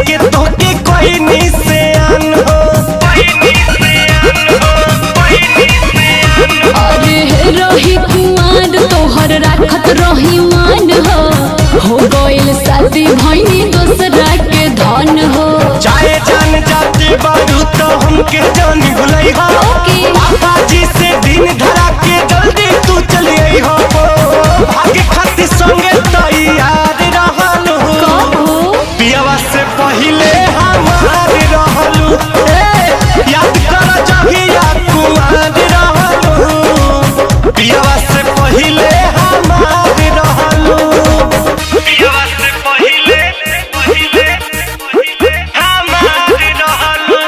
के तोके कोई निशान हो। अरे रही कुमार तोहर राखत रही मान हो गइल शादी भइनी दोसरा के धन हो। चाहे जान जाते बारू तो हमके जान भुलई हो। पापा जी से दिन धरा के जल्दी तू चली आई हो। भागे खातिर संगे तैयार रहलू पियावा से पहिले हमार रहलू। याद कर जहिया कुमार रहलू पियावा से पहिले हमार रहलू। पियावा से पहिले हमार रहलू।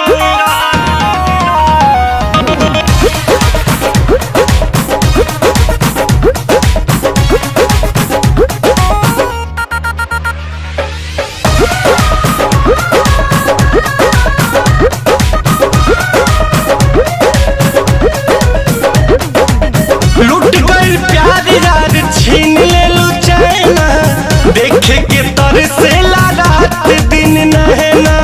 लूट गइल प्यार यार छीन लेलू चैना। देखे के तर से रात दिन नहना।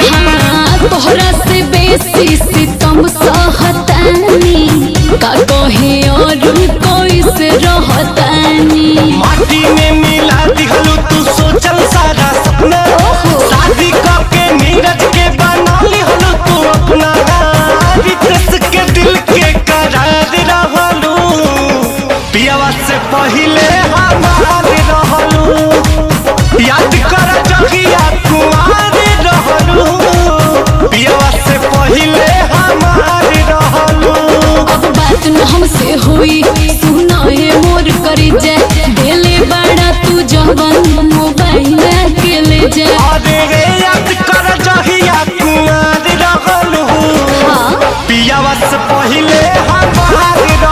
हाँ तोहरा से बेसी सितम सहतानी का कहे और कोई से रहतानी। माटी में मिला दिहलू तू सोचल सारा सपना। शादी करके नीरज के बना लिहलू तू अपना। रितेश के दिल के करार रहलू पियावा से पहिले हमार रहलू। याद कर जहिया कुमार रहलू पियावा से पहिले हमार रहलू। अब बात न हमसे हुई सुना है मोर करी जा देले बड़ा तू जवन मोबाइल के ले जा। अरे याद कर जहिया कुमार रहलू पियावा से पहिले हमार रहलू।